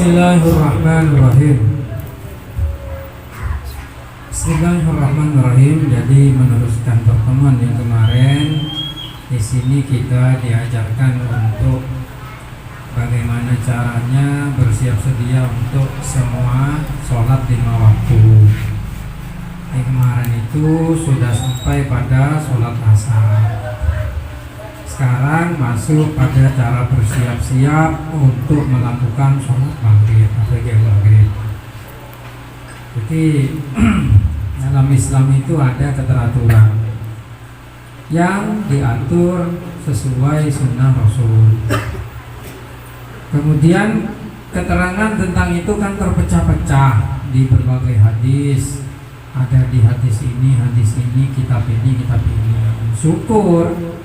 Bismillahirrahmanirrahim. Bismillahirrahmanirrahim. Jadi meneruskan pertemuan yang kemarin, di sini kita diajarkan untuk bagaimana caranya bersiap sedia untuk semua sholat 5 waktu. Yang kemarin itu sudah sampai pada sholat asar. Sekarang masuk pada cara bersiap-siap untuk melakukan sholat maghrib atau jam maghrib. Jadi dalam Islam itu ada keteraturan yang diatur sesuai sunnah Rasul. Kemudian keterangan tentang itu kan terpecah-pecah di berbagai hadis. Ada di hadis ini, kitab ini. Syukur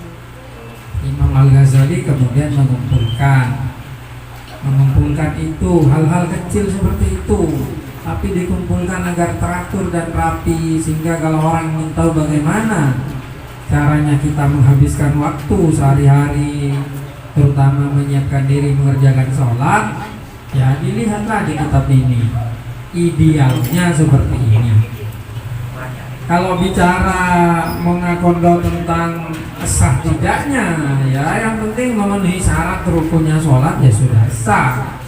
Imam Al-Ghazali kemudian mengumpulkan itu hal-hal kecil seperti itu, tapi dikumpulkan agar teratur dan rapi, sehingga kalau orang ingin tahu bagaimana caranya kita menghabiskan waktu sehari-hari, terutama menyiapkan diri mengerjakan sholat, ya dilihatlah di kitab ini. Idealnya seperti ini. Kalau bicara mengakondo tentang sah tidaknya, ya yang penting memenuhi syarat rukunnya sholat ya sudah sah,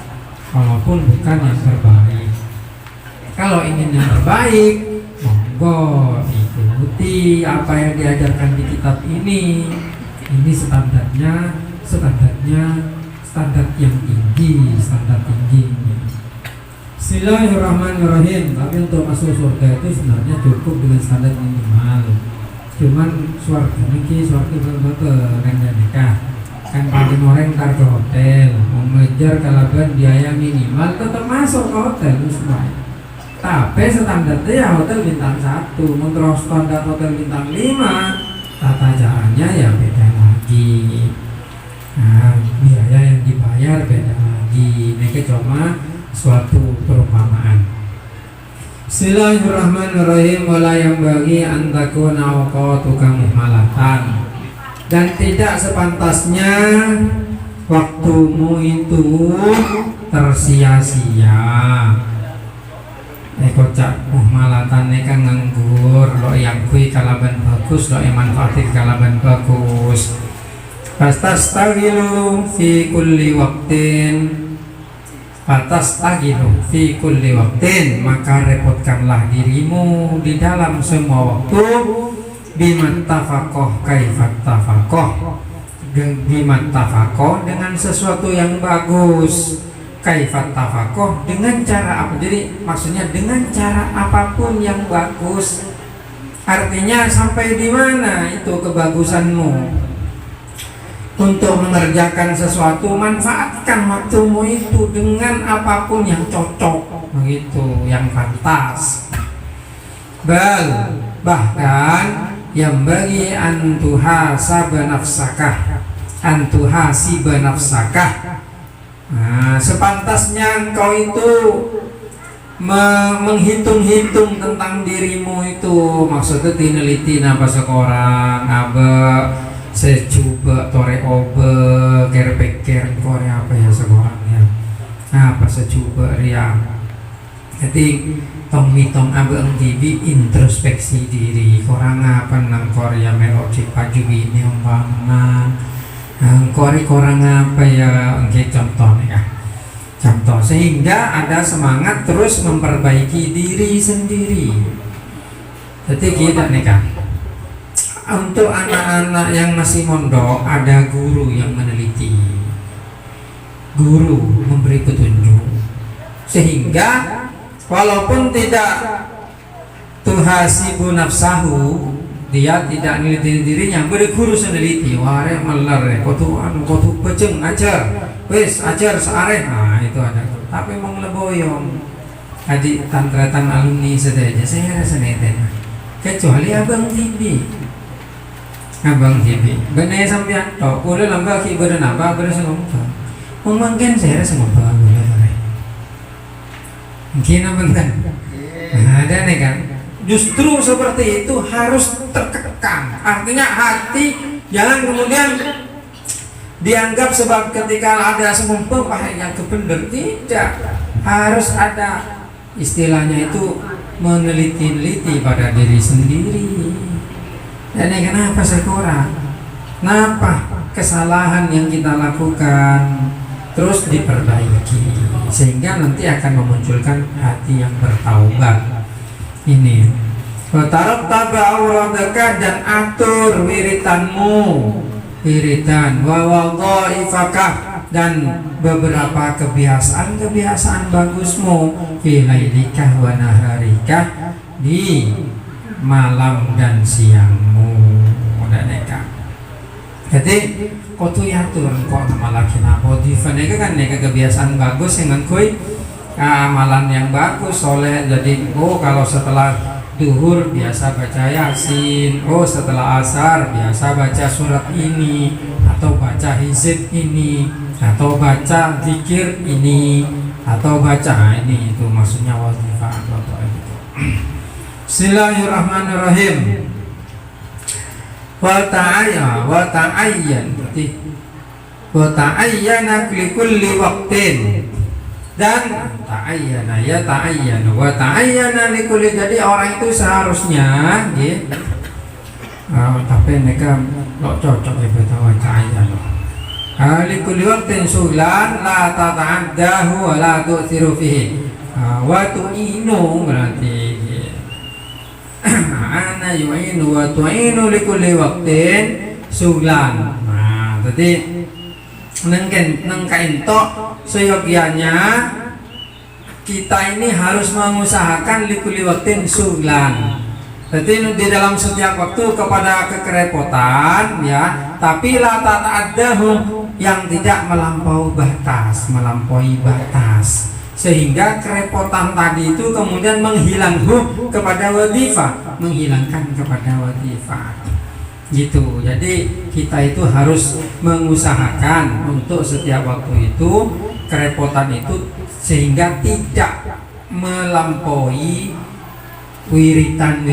walaupun bukan yang terbaik. Kalau ingin yang terbaik, monggo ikuti apa yang diajarkan di kitab ini. Ini standar yang tinggi, standar tinggi. Bismillahirrahmanirrahim. Tapi untuk masuk surga itu sebenarnya cukup dengan standar minimal. Cuman surga betul-betul kan nikah. Kan paling orang tar ke hotel, mengejar kalaban biaya minimal tetap masuk ke hotel semua. Tapi standarnya ya hotel bintang 1, menurut standar hotel bintang 5, tata caranya ya beda lagi. Nah, biaya yang dibayar beda lagi. Ini cuma suatu perumpamaan. Bismillahirrahmanirrahim. Wala yang bagi antakuna waqatuka muhmalatan, dan tidak sepantasnya waktumu itu tersia-sia. Kocak muhmalatan kan nganggur, lo yang kui kalaban bagus, lo yang manfaatin kalaban bagus. Fastastagilu fi kulli waqtin, Fatastagilu fi kulli waqtin, maka repotkanlah dirimu di dalam semua waktu. Bimattafaqoh kaifattafaqoh, bimattafaqoh dengan sesuatu yang bagus, kaifattafaqoh dengan cara apa? Jadi maksudnya dengan cara apapun yang bagus. Artinya sampai di mana itu kebagusanmu untuk mengerjakan sesuatu, manfaatkan waktumu itu dengan apapun yang cocok, begitu, yang pantas. Bahkan yang bagi antuhasaba nafsakah, antuhasiba nafsakah. Nah, sepantasnya engkau itu menghitung-hitung tentang dirimu itu, maksudnya tineliti apa seorang abe secoba tore obe kerpeker korea apa ya seorangnya, apa secoba riang. Jadi tong abang TV introspeksi diri korang apa nang korea melodi paju ini umpama korang apa ya engke contohnya contoh, sehingga ada semangat terus memperbaiki diri sendiri. Jadi kita nih kan, untuk anak-anak yang masih mondok ada guru yang meneliti, guru memberi petunjuk, sehingga walaupun tidak tuhasibu nafsahu, dia tidak meneliti dirinya, beri guru meneliti, ware meler, kotu peceng ajar, wes ajar seareh, nah itu ada. Tapi mengleboyong, adik tantratan alumni saja, saya rasa netena, kecuali abang TV. Abang TV, benar sampai tok, boleh lambah ki berenapa beresenumpa, mungkin saya rasa ngomong boleh boleh, mungkin abang kan, ada nih kan, justru seperti itu harus terkekang, artinya hati jangan kemudian dianggap sebab ketika ada semumpung yang kebenar. Tidak, harus ada istilahnya itu meneliti-neliti pada diri sendiri. Dan kenapa sekurang? Kenapa kesalahan yang kita lakukan terus diperbaiki sehingga nanti akan memunculkan hati yang bertaubat. Ini taruh taba auradaka, dan atur wiritanmu, wiritan wa wadhaifaka, dan beberapa kebiasaan bagusmu fi lailika wa naharika, di malam dan siangmu. Jadi kotu yatur kok nama laki napa difanega kan nega kebiasaan bagus dengan koi amalan yang bagus soleh. Jadi kalau setelah duhur biasa baca yasin, setelah asar biasa baca surat ini, atau baca hizib ini, atau baca zikir ini, atau baca ini, itu maksudnya wazifah atau itu. Bismillahirrahmanirrahim. Wa ta'ayyan berarti wa ta'ayyana li kulli waqtin, dan ta'ayyana wa ta'ayyana li kulli, jadi orang itu seharusnya nggih tapi mereka lo cocok ya wa ta'ayyana li kulli waqtin sulan la tata'addahu wa la tu'thiru fihi wa tu'inu, berarti ana yu'inu wa tu'inu li kulli waqtin sulan. Nah, jadi nengkain tok seyogianya kita ini harus mengusahakan li kulli waqtin sulan. Jadi di dalam setiap waktu kepada kekerepotan ya, tapi la ta'addahu, yang tidak melampaui batas, sehingga kerepotan tadi itu kemudian menghilangkan kepada wadifah gitu. Jadi kita itu harus mengusahakan untuk setiap waktu itu kerepotan itu sehingga tidak melampaui wiritan,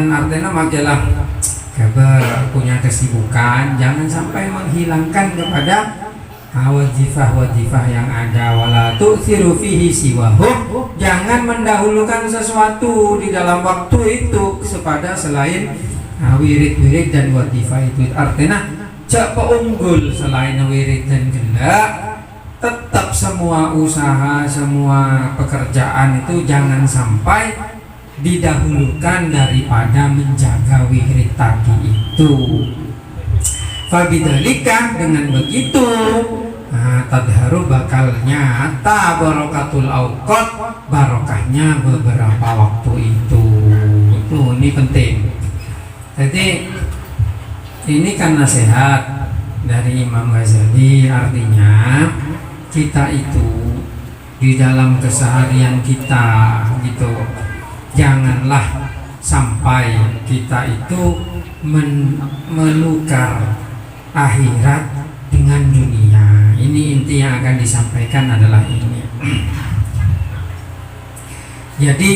artinya majalah kabar punya kesibukan, jangan sampai menghilangkan kepada wazifah yang ada. Wala tu'thiru fihi siwahu, jangan mendahulukan sesuatu di dalam waktu itu kepada selain wirid dan wazifah itu. Artinya jak unggul selain wirid dan gelak, tetap semua usaha, semua pekerjaan itu jangan sampai didahulukan daripada menjaga wirid tadi itu. Fabidzalika, dengan begitu tadharu bakal nyata barokatul auqat, barokahnya beberapa waktu itu. Ini penting. Jadi ini kan nasihat dari Imam Ghazali, artinya kita itu di dalam keseharian kita gitu, janganlah sampai kita itu menukar akhirat dengan dunia. Ini inti yang akan disampaikan adalah ini. Jadi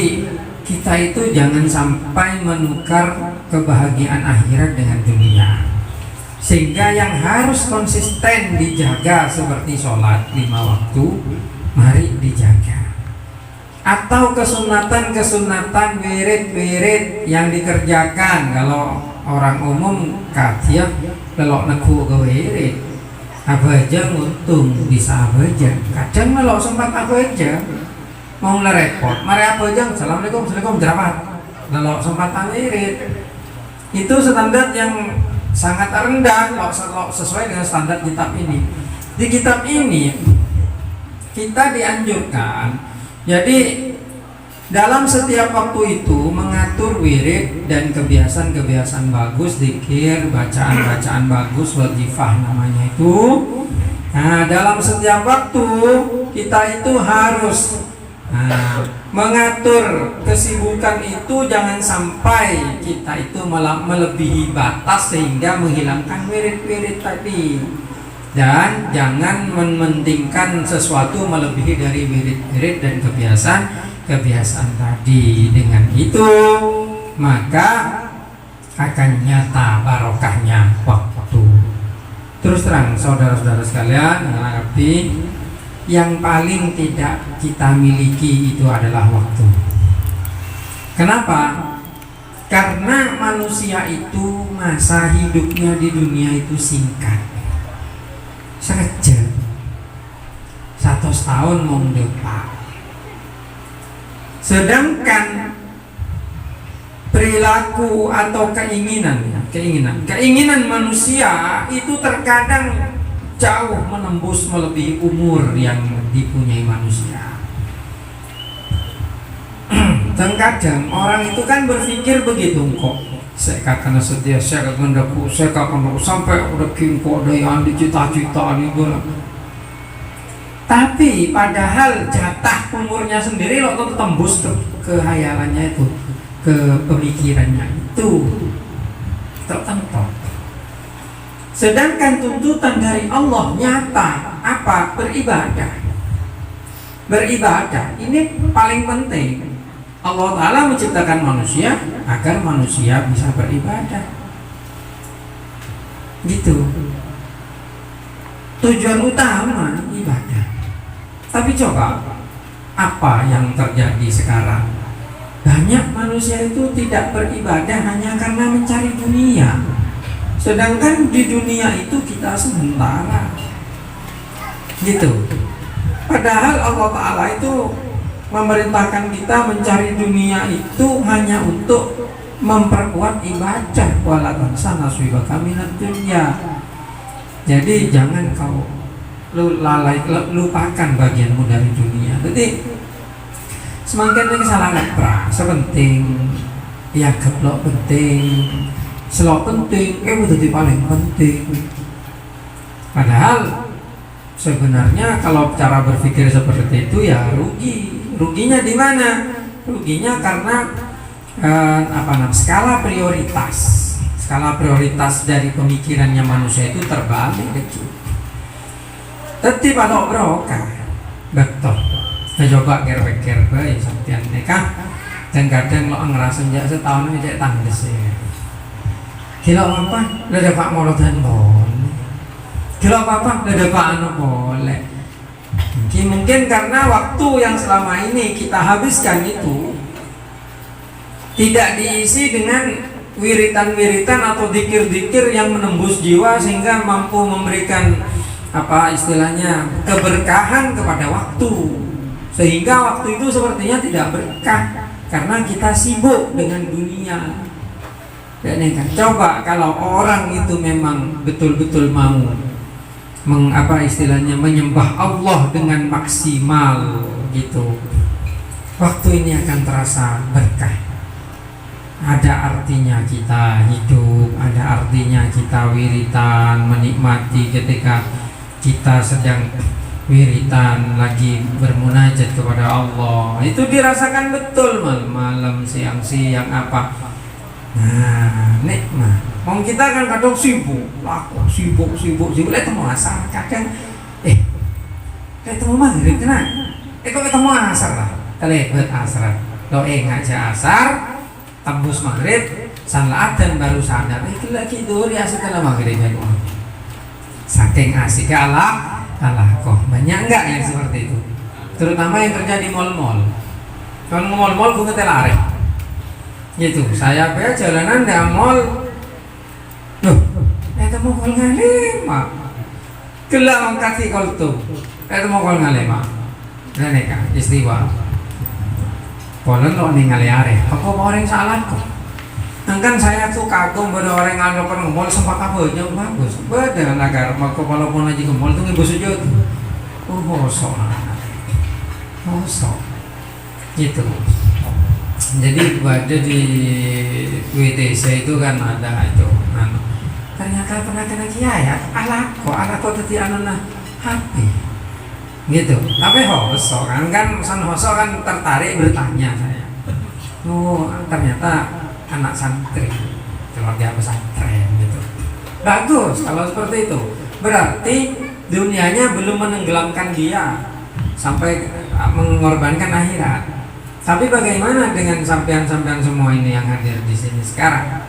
kita itu jangan sampai menukar kebahagiaan akhirat dengan dunia, sehingga yang harus konsisten dijaga seperti sholat 5 waktu, mari dijaga. Atau kesunatan wirid yang dikerjakan. Kalau orang umum katia lelok neku ke wirid abaja untung bisa abaja, kadang melok sempat abaja mau repot mari abaja assalamualaikum jerapat lelok sempat wirid. Itu standar yang sangat rendah sesuai dengan standar kitab ini. Di kitab ini kita dianjurkan jadi dalam setiap waktu itu mengatur wirid dan kebiasaan bagus, zikir, bacaan bagus, wazifah namanya itu. Nah, dalam setiap waktu kita itu harus mengatur kesibukan itu, jangan sampai kita itu melebihi batas sehingga menghilangkan wirid tadi. Dan jangan mementingkan sesuatu melebihi dari wirid dan kebiasaan tadi. Dengan itu maka akan nyata barokahnya waktu. Terus terang saudara-saudara sekalian, ngerti, yang paling tidak kita miliki itu adalah waktu. Kenapa? Karena manusia itu masa hidupnya di dunia itu singkat, sekejap, 100 tahun mau mendepak. Sedangkan perilaku atau keinginan manusia itu terkadang jauh menembus melebihi umur yang dipunyai manusia. Terkadang orang itu kan berpikir begitu kok. Saya akan setia, saya akan daku, saya akan sampai udah kingko ada yang dicita-cita nih. Tapi padahal jatah umurnya sendiri lo tuh tembus ke hayalannya itu, ke pemikirannya itu tertentu. Sedangkan tuntutan dari Allah nyata apa? Beribadah. Beribadah ini paling penting. Allah Ta'ala menciptakan manusia agar manusia bisa beribadah. Gitu. Tujuan utama ibadah. Tapi coba apa yang terjadi sekarang? Banyak manusia itu tidak beribadah hanya karena mencari dunia. Sedangkan di dunia itu kita sementara. Gitu. Padahal Allah Ta'ala itu memerintahkan kita mencari dunia itu hanya untuk memperkuat ibadah. Wala tansana nasibaka minad dunya. Jadi jangan kau lupakan bagianmu dari dunia. Jadi semakin kesalahan kaprah, sepenting ya keblok penting, selok penting, udah paling penting. Padahal sebenarnya kalau cara berpikir seperti itu ya rugi. Ruginya di mana? Ruginya karena skala prioritas dari pemikirannya manusia itu terbalik kecil. Tetap kalau berokah, betul. Saya coba ger-ger bae sampean nikah dan kadang lo ngerasa njak setahun ini cek tangdes ya. Gila apa? Lah ada Pak Molodan boleh. Gila apa? Lah ada Pak Anu boleh. Mungkin karena waktu yang selama ini kita habiskan itu tidak diisi dengan wiritan-wiritan atau dikir-dikir yang menembus jiwa sehingga mampu memberikan istilahnya keberkahan kepada waktu. Sehingga waktu itu sepertinya tidak berkah karena kita sibuk dengan dunia. Dan coba kalau orang itu memang betul-betul mau menyembah Allah dengan maksimal gitu, waktu ini akan terasa berkah. Ada artinya kita hidup, ada artinya kita wiritan, menikmati ketika kita sedang wiritan lagi bermunajat kepada Allah. Itu dirasakan betul malam-malam, siang-siang apa. Nah, nikmat. Mau kita kan kadang sibuk, sibuk. Lihat temu asar kadang, ketemu maghrib kena. Kok ketemu asar lah. Kelebet asar. Lo ngajak asar, tembus maghrib, salat dan baru sadar. Lagi tidur ya setelah maghrib ya. Saking asik Allah kok banyak enggak yang seperti itu, terutama yang kerja di mal-mal. Kalau mal-mal gue ngetelare gitu, saya jalanan di mal loh, mau kol ngalema gelap angkati kol tuh, mau kol ngalema dan neka istiwa polen lo ningaleare apa orang salah kok. Kan saya tuh kagum pada orang yang ngalakan ngemol sempat kabelnya bagus. Beda agar mau walaupun aja ngemol tuh ngibu sujud. Hosok gitu. Jadi pada di WTC itu kan ada itu. Ternyata pernah kena kiai alako tadi anuna HP. Gitu. Tapi hosok kan san hosok kan tertarik bertanya saya. Oh ternyata anak santri, keluarga pesantren gitu. Bagus kalau seperti itu. Berarti dunianya belum menenggelamkan dia sampai mengorbankan akhirat. Tapi bagaimana dengan sampean-sampean semua ini yang hadir di sini sekarang?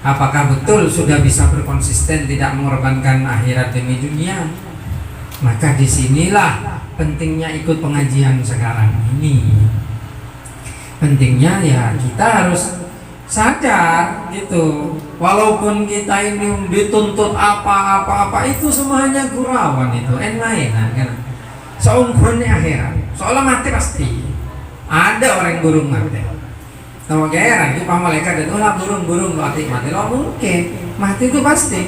Apakah betul sudah bisa berkonsisten tidak mengorbankan akhirat demi dunia? Maka disinilah pentingnya ikut pengajian sekarang ini. Pentingnya ya kita harus sadar gitu. Walaupun kita ini dituntut apa-apa itu semuanya gurauan itu, enak-enak kan. Seumurnya akhirat, soalnya mati pasti. Ada orang burung mati. Tahu gaya itu malaikat itu lah burung-burung mati lo mungkin mati itu pasti.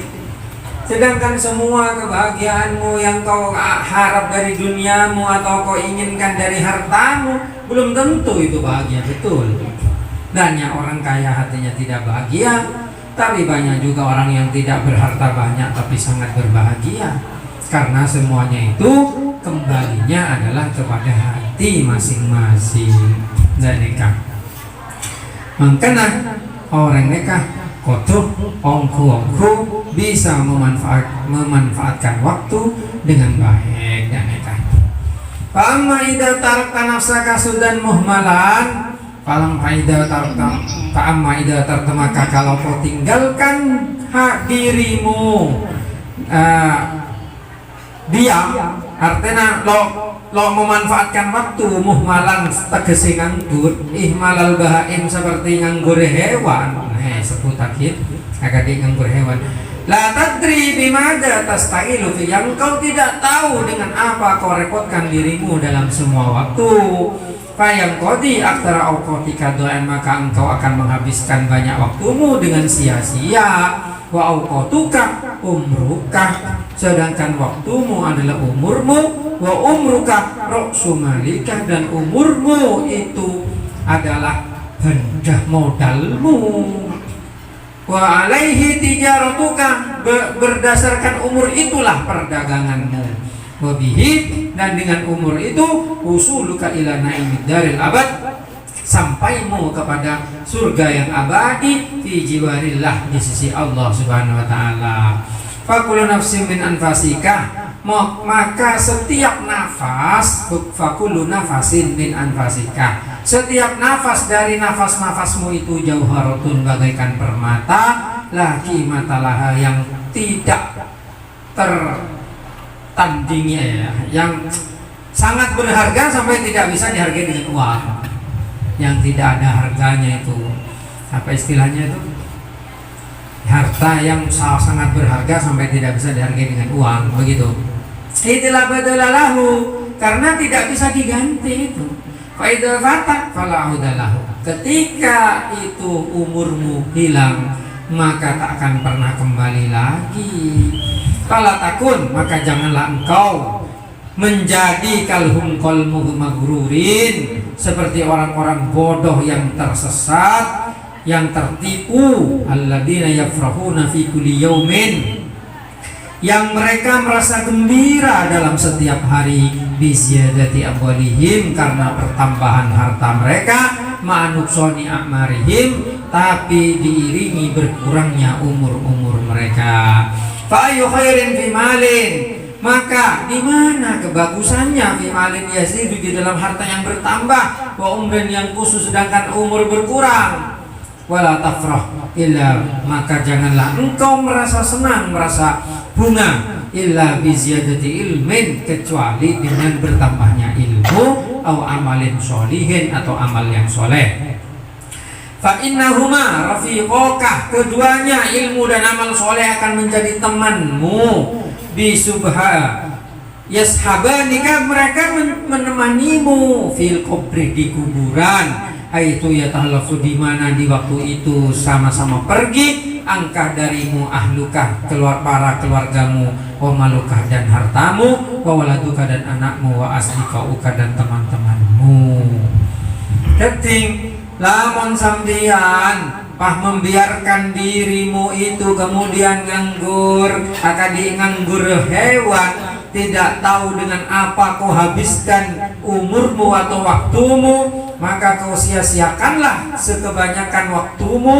Sedangkan semua kebahagiaanmu yang kau harap dari duniamu atau kau inginkan dari hartamu belum tentu itu bahagia betul. Banyak orang kaya hatinya tidak bahagia, tapi banyak juga orang yang tidak berharta banyak tapi sangat berbahagia. Karena semuanya itu kembalinya adalah kepada hati masing-masing. Dan nikah, makanya orang nikah kotor, ongku bisa memanfaatkan waktu dengan baik dan nikah. Fa'amma idza tarakta nafsaka sudan muhmalan, falam faida tarakta fa'amma idza tarakta maka kalau kau tinggalkan hak dirimu diam, artinya lo memanfaatkan waktu muhmalan tegese nganggur, ihmalal bahaim seperti nganggur hewan. Sebut akhir agak nganggur hewan. La tadri bimada tastailu fi, yang kau tidak tahu dengan apa kau repotkan dirimu dalam semua waktu. Fayang kodi aktara auqatika doan, maka engkau akan menghabiskan banyak waktumu dengan sia-sia. Wa auqatuka umruka, sedangkan waktumu adalah umurmu. Wa umruka ra'su malika, dan umurmu itu adalah benda modalmu. Wa alaihi tijaratuka, berdasarkan umur itulah perdaganganmu. Wa bihi, dan dengan umur itu usuluka ila naimid daril abad, sampaimu kepada surga yang abadi fi jiwarillah, di sisi Allah Subhanahu wa taala. Fakulu nafsin min anfasika, maka setiap nafas, fakulu nafasin min anfasika, setiap nafas dari nafas-nafasmu itu jauharatun, bagaikan permata, laki matalaha, yang tidak tertandingi ya, yang sangat berharga sampai tidak bisa dihargai dengan uang, yang tidak ada harganya itu. Apa istilahnya itu? Harta yang sangat berharga sampai tidak bisa dihargai dengan uang, begitu. Itulah badalalahu, karena tidak bisa diganti itu. Faidul fatak falaudalahu, ketika itu umurmu hilang maka tak akan pernah kembali lagi. Fala takun, maka janganlah engkau menjadi kalhum qalmuhu magrurin, seperti orang-orang bodoh yang tersesat, yang tertipu, alladzina yafrahuna fi kulli yaumin, yang mereka merasa gembira dalam setiap hari, bisyadati amwalihim, karena pertambahan harta mereka, ma'anuksoni a'marihim, tapi diiringi berkurangnya umur-umur mereka. Fa'ayu khairin fi malin, maka di mana kebagusannya fi malin yazidu, di dalam harta yang bertambah, wa umrin yang khusus sedangkan umur berkurang. Wala tafrah illa, maka janganlah engkau merasa senang, merasa bunga, illa biziyadati ilmin, kecuali dengan bertambahnya ilmu, atau amalin sholihin, atau amal yang soleh. Fa innahuma rafiqaka, keduanya ilmu dan amal soleh akan menjadi temanmu. Bisubha yashabanika, mereka menemanimu fil kubri, di kuburan. Itu ya tahlafu, di mana di waktu itu sama-sama pergi, angkah darimu ahlukah, para keluargamu, wa malukah, dan hartamu, wa waladuka, dan anakmu, wa asdikauka, dan teman-temanmu. Keting lamun sampeyan pah membiarkan dirimu itu kemudian nganggur, akan nganggur hewan, tidak tahu dengan apa kau habiskan umurmu atau waktumu, maka kau sia-siakanlah sekebanyakan waktumu,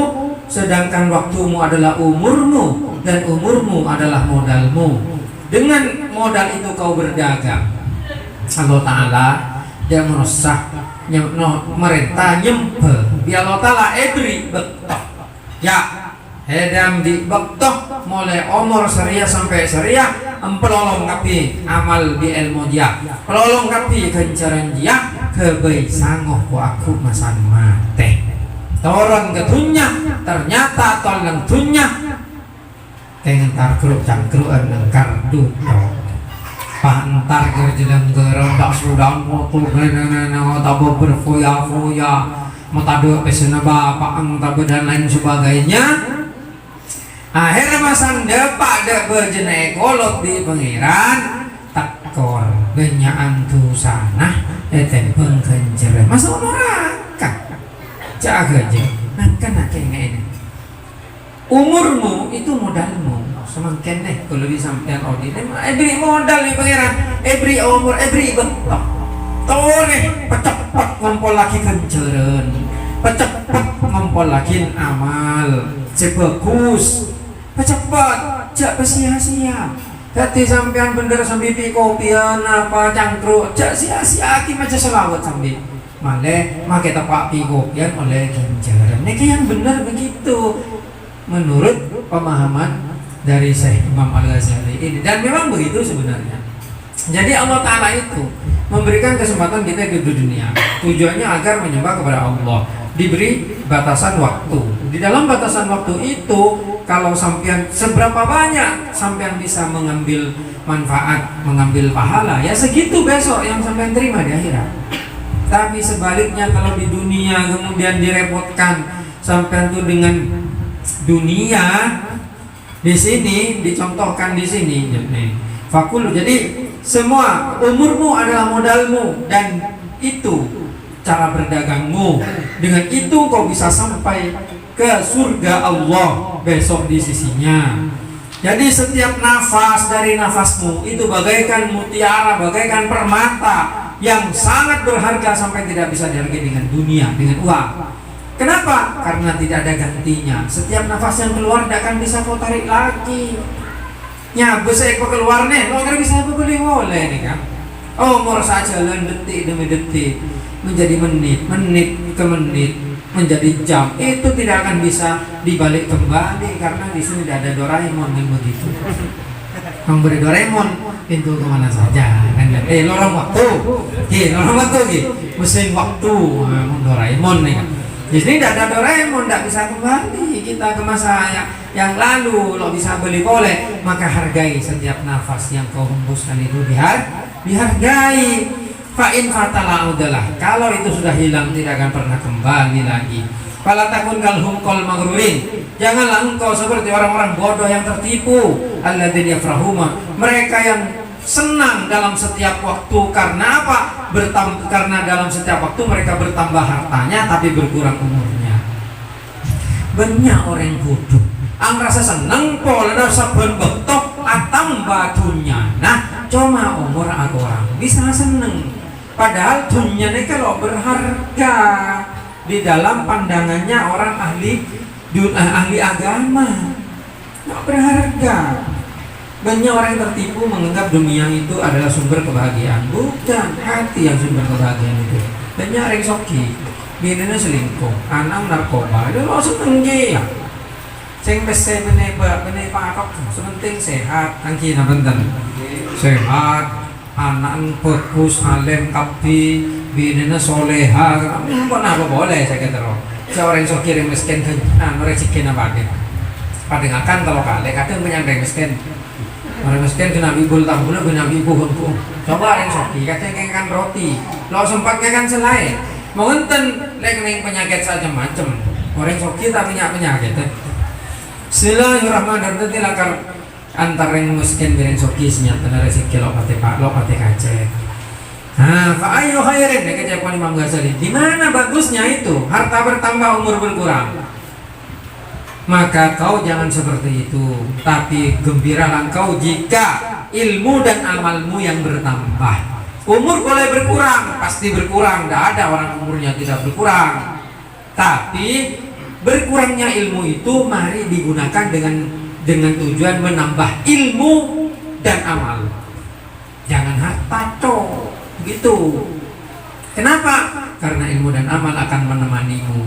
sedangkan waktumu adalah umurmu, dan umurmu adalah modalmu. Dengan modal itu kau berdagang. Allah Ta'ala dia merusah merintah nyempel, bi Allah Ta'ala ebri betok ya, Hedam di bektoh mulai umur seria sampai seria empelolong kapi amal bi ilmu dia pelolong kapi kencaran dia kebai sangoh ku aku masan mate toron ke dunya ternyata tolong dunya kentar keruk cangkruan nengkar duto pantar kerjelang gerondak sudah motu nana tabo berfoya-foya matado pesena bapak ang tabo dan lain sebagainya. Akhirnya masang depak dek berjenai kolot di pengiran takor benyaan tu sana eten pengkencer masuk neraka jaga aja kan ini umurmu itu modalmu semakin deh kalau disampaikan audit beri modal di pengiran beri umur beri bentok tore pecepat ngompol lagi kenceren pecepat ngompol lagi amal sebagus cepat, jak sia-sia. Jadi sampean bener sambil kopian apa cangkruk, jak sia-sia ki macam selawat sambil. Malah make tepak kopian oleh ganjaran. Niki yang benar begitu menurut pemahaman dari Syekh Imam Al-Ghazali ini dan memang begitu sebenarnya. Jadi Allah Ta'ala itu memberikan kesempatan kita hidup di dunia tujuannya agar menyembah kepada Allah, diberi batasan waktu. Di dalam batasan waktu itu kalau sampean seberapa banyak sampean bisa mengambil manfaat, mengambil pahala, ya segitu besok yang sampean terima di akhirat. Tapi sebaliknya kalau di dunia kemudian direpotkan sampean tuh dengan dunia, di sini dicontohkan di sini fakul. Jadi semua umurmu adalah modalmu dan itu cara berdagangmu. Dengan itu kau bisa sampai ke surga Allah besok di sisinya. Jadi setiap nafas dari nafasmu itu bagaikan mutiara, bagaikan permata yang sangat berharga sampai tidak bisa dihargai dengan dunia, dengan uang. Kenapa? Karena tidak ada gantinya. Setiap nafas yang keluar tidak akan bisa kau tarik lagi. Ya, bisa kau keluar nih, kau tidak bisa beli oleh nih kan. Oh, mau saja jalan detik demi detik menjadi menit, menit ke menit menjadi jam, itu tidak akan bisa dibalik kembali karena di sini tidak ada Doraemon yang begitu. Memberi Doraemon pintu kemana saja kan? Lorong waktu, lorong waktu, mesin waktu, Doraemon nih kan. Di sini tidak ada Doraemon, tidak bisa kembali kita ke masa yang lalu. Lo bisa beli boleh, maka hargai setiap nafas yang kau hembuskan itu dihargai. Fa'in fatala udahlah. Kalau itu sudah hilang tidak akan pernah kembali lagi. Fala takun kalhum kal maghrurin. Janganlah engkau seperti orang-orang bodoh yang tertipu. Alladzina yafrahuma. Mereka yang senang dalam setiap waktu karena apa? Karena dalam setiap waktu mereka bertambah hartanya tapi berkurang umurnya. Banyak orang bodoh. Ang rasa seneng pol ada saben betok atam badunya. Nah, cuma umur aku orang bisa seneng. Padahal dunia ini kalau berharga di dalam pandangannya orang ahli agama, nggak berharga. Banyak orang yang tertipu menganggap dunia itu adalah sumber kebahagiaan. Bukan, hati yang sumber kebahagiaan itu. Banyak orang soki, bininya selingkuh, anak narkoba, itu lo seneng ya. Sing bese menebak pakok, sepenting sehat, angki nabentan, sehat. Anak bagus, alim, kabi, binina soleha, apa boleh saya kata roh. Seorang yang kirim miskin kan, rezeki apa deh? Padahal kalau kali kadang menyandang miskin, orang miskin kena bibul tambul, kena bibul hukum. Coba orang soki, kadang kan roti, lo sempatnya kan selain, mau enten lagi penyakit saja macam. Orang soki tapi penyakit. Bismillahirrahmanirrahim. Tilakar antara yang miskin dengan soki senyata rezeki lo pati kace. Nah, fa ayu khairin ya kecepan Imam Ghazali. Di mana bagusnya itu? Harta bertambah, umur berkurang. Maka kau jangan seperti itu, tapi gembiralah kau jika ilmu dan amalmu yang bertambah. Umur boleh berkurang, pasti berkurang. Tidak ada orang umurnya tidak berkurang. Tapi berkurangnya ilmu itu mari digunakan dengan tujuan menambah ilmu dan amal. Jangan harta toh, begitu. Kenapa? Karena ilmu dan amal akan menemanimu.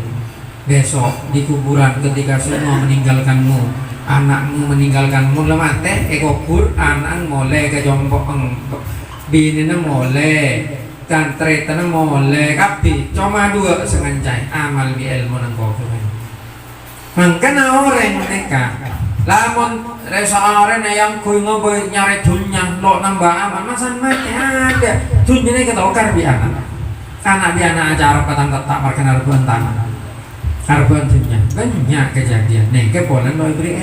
besok di kuburan ketika semua meninggalkanmu, anakmu meninggalkanmu lemah teh kubur anak mulai ke jompok bini mulai kan terita mulai kapi cuma dua sengancai amal bi ilmu nang kubur mangkana orang mereka lamun resa orang yang kui ngoboy nyari dunya lo nambah amal masan mati ada dunya ini ketokar bi anak bi anak acara patang tetap markan arbuan tanah arbuan dunya banyak kejadian nih kepolan lo beri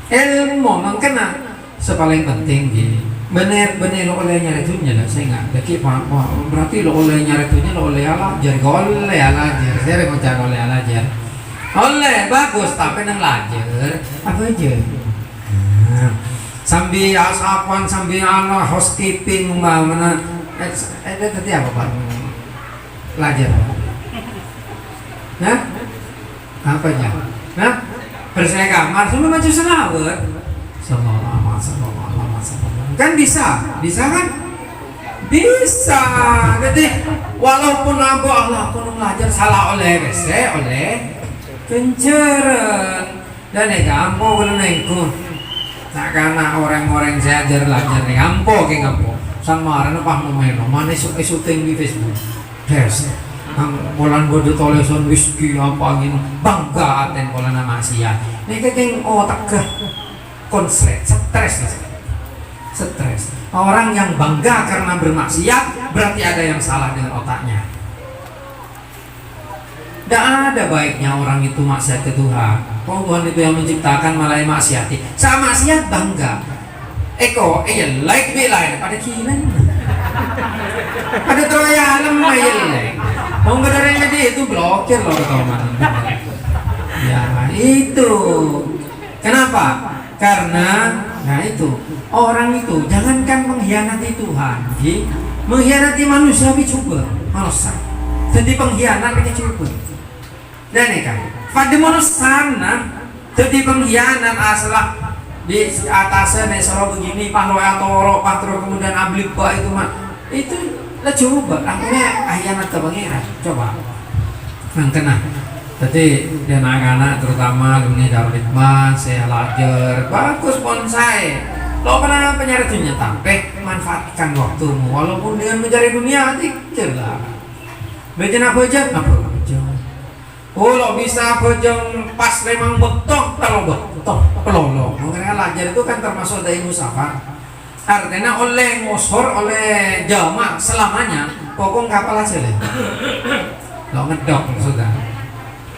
ilmu mangkana sepaling penting gini bener lo oleh nyari dunya lah saya nggak lagi berarti lo oleh nyari dunya lo oleh alajar saya rencana oleh alajar oleh bagus tapi nang lajar apa aja sambil asapan sambil housekeeping mana tadi apa pak lajar nah apa aja nah bersih kamar sambil maju selawat kan bisa kan bisa jadi walaupun Allah pun belajar salah oleh penceren dan ampo kalau nengku nak karena orang-orang saya belajar nih ampo sama orang apa mau mana syuting di Facebook bulan bodoh toleson whisky apa gitu bangga aten bulan nama Asia ini kayak otak ke konslet stres orang yang bangga karena bermaksiat berarti ada yang salah dengan otaknya. Tidak ada baiknya orang itu maksiat ke Tuhan. Tuhan itu yang menciptakan malah maksiati. Sama maksiat bangga. Like be lain pada kilan. Pada teraya alam lain. Mau ngedaranya dia itu blokir loh kawan. Ya itu. Kenapa? Karena itu orang itu jangankan mengkhianati Tuhan, mengkhianati manusia coba manusia. Jadi pengkhianat mereka coba. Dan kan pada sana jadi pengkhianat asal di atasnya nesoro begini pahlo atau patro kemudian ablibba itu mah itu lah coba akhirnya khianat ke pangeran coba kena jadi dan anak-anak terutama dunia Darul Hikmah saya lajar bagus bonsai lo pernah penyari dunia tapi manfaatkan waktumu walaupun dengan mencari dunia jelas bejana bejana apa oh lo bisa bejeng pas memang betok kalau betok pelolo makanya lajar itu kan termasuk dari musafar artinya oleh ngosor oleh jamaah selamanya pokok kapal aja lah lo ngedok sudah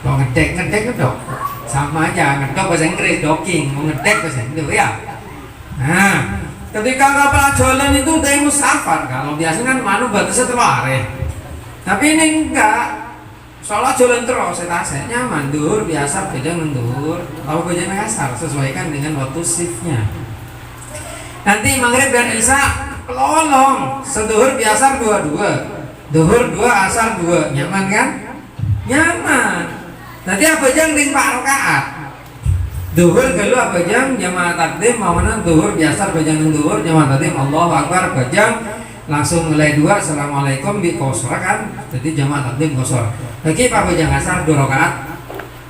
lo ngedek sama aja ngedok bahasa Inggris docking mau ngedek bahasa Inggris ya nah ketika kapal jalan itu dari musafar kalau biasanya kan manu batasnya terlari tapi ini enggak soalnya jalan terus saya nyaman dur biasa beda mendur kalau beda ngasar sesuaikan dengan waktu shiftnya nanti maghrib dan isya pelolong seduhur biasa dua duhur dua asar dua nyaman kan nyaman nanti apa jang ring 4 rakaat duhur kalau apa jang jamaah takdim mau mana duhur biasa bajang duhur jamaah takdim Allahu Akbar bajang langsung mulai 2 assalamualaikum di kosor kan jadi jamaah takdim kosor lagi pak bajang asar 2 rakaat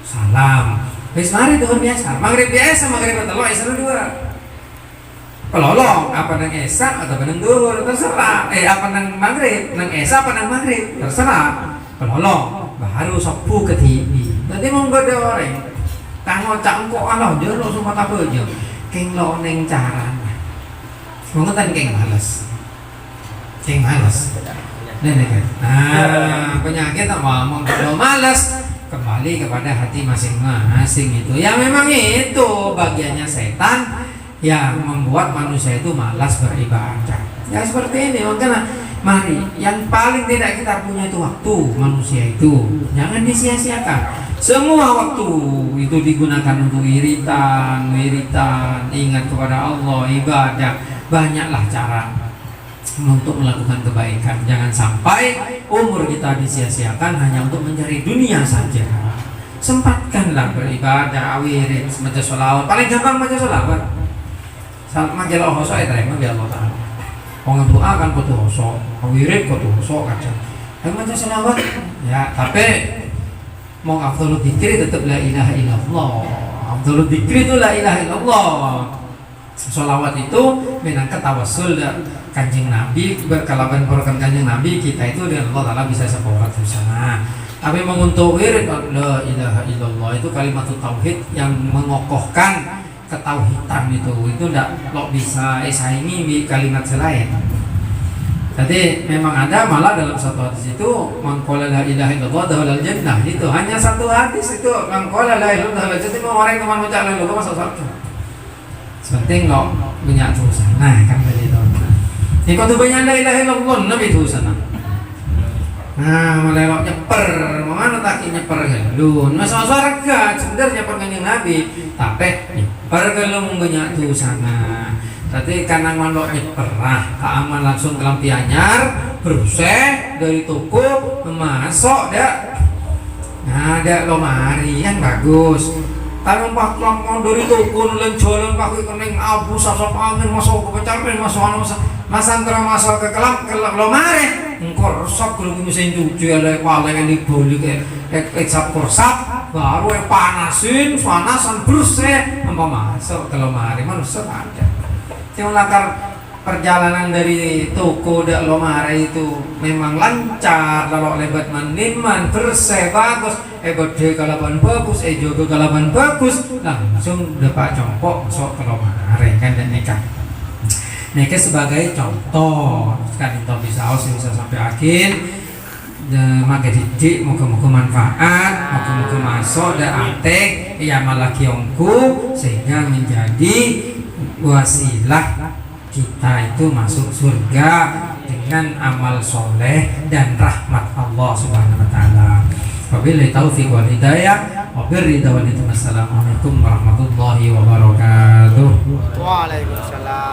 salam wis mari duhur biasa maghrib telu isya 2 pelolong apa nang esa atau nang duhur terserah apa nang maghrib nang esa apa nang maghrib terserah pelolong baru sepuh ke TV nanti mau gak ada orang kang cangkok Allah jero semua tak bejo keng lo neng caranya mau ngetan keng malas nenek kan penyakit ngomong kalau malas kembali kepada hati masing-masing itu ya memang itu bagiannya setan yang membuat manusia itu malas beribadah ya seperti ini makanya mari yang paling tidak kita punya itu waktu manusia itu jangan disia-siakan semua waktu itu digunakan untuk wiritan ingat kepada Allah ibadah banyaklah cara untuk melakukan kebaikan jangan sampai umur kita disia-siakan hanya untuk mencari dunia saja sempatkanlah beribadah wirid maca sholawat paling gampang maca sholawat maca hoso itu emang biar Allah Ta'ala orang doa kan kudu hoso wirid kudu hoso kaca maca sholawat ya tapi mau afdhalul dzikri tetap la ilaha illallah. Afdhalul dzikri itu la ilaha illallah. Sholawat itu minangka tawassul Kanjeng Nabi, berkalaban program Kanjeng Nabi kita itu dengan Allah Ta'ala bisa seporat sana. Tapi menguntuk wirid la ilaha illallah itu kalimat tauhid yang mengokohkan ketauhidan itu ndak lo bisa saingi di kalimat selain. Jadi memang ada malah dalam satu hadis itu mangkola la ilaha illallah dakhalal jannah, itu hanya satu hadis itu mangkola la ilaha illallah jadi orang yang mengucap la ilaha illallah masuk surga. Penting lo punya dosa. Nah kan begitu. Ini kau tu banyak la ilaha illallah nabi dosa. Nah mulai lo nyeper, mana tak nyeper galun masuk surga sebenarnya nyeper dengan nabi, tapi nyeper galun banyak dosa. Tadi karena lo nyeperah, keaman langsung ke lampi anyar, berusaha dari toko masuk dah. Nah dah lo mari yang bagus. Tapi pak langsung dari toko nulen jualan pakai kening abu sasap angin masuk ke pecarin masuk ke kelam lo mari. Engkau rusak kalau misalnya cuci ada kepala yang dibeli kayak sap korsap baru panasin berusaha apa masuk ke lemari manusia ada. Cuma lakar perjalanan dari toko dak lomare itu memang lancar, kalau lebat maniman bersih bagus, bode kalaban bagus, jogo kalaban bagus, langsung dapat compok masuk ke lomare kan dan nikah. Nikah sebagai contoh kan itu bisa sampai akhir. Maka didik muka-muka manfaat, muka-muka masuk dan atek ya malah kiongku sehingga menjadi wasilah kita itu masuk surga dengan amal soleh dan rahmat Allah Subhanahu wa taala. Wabillahi taufiq wal hidayah. Wassalamualaikum warahmatullahi wabarakatuh. Waalaikumsalam.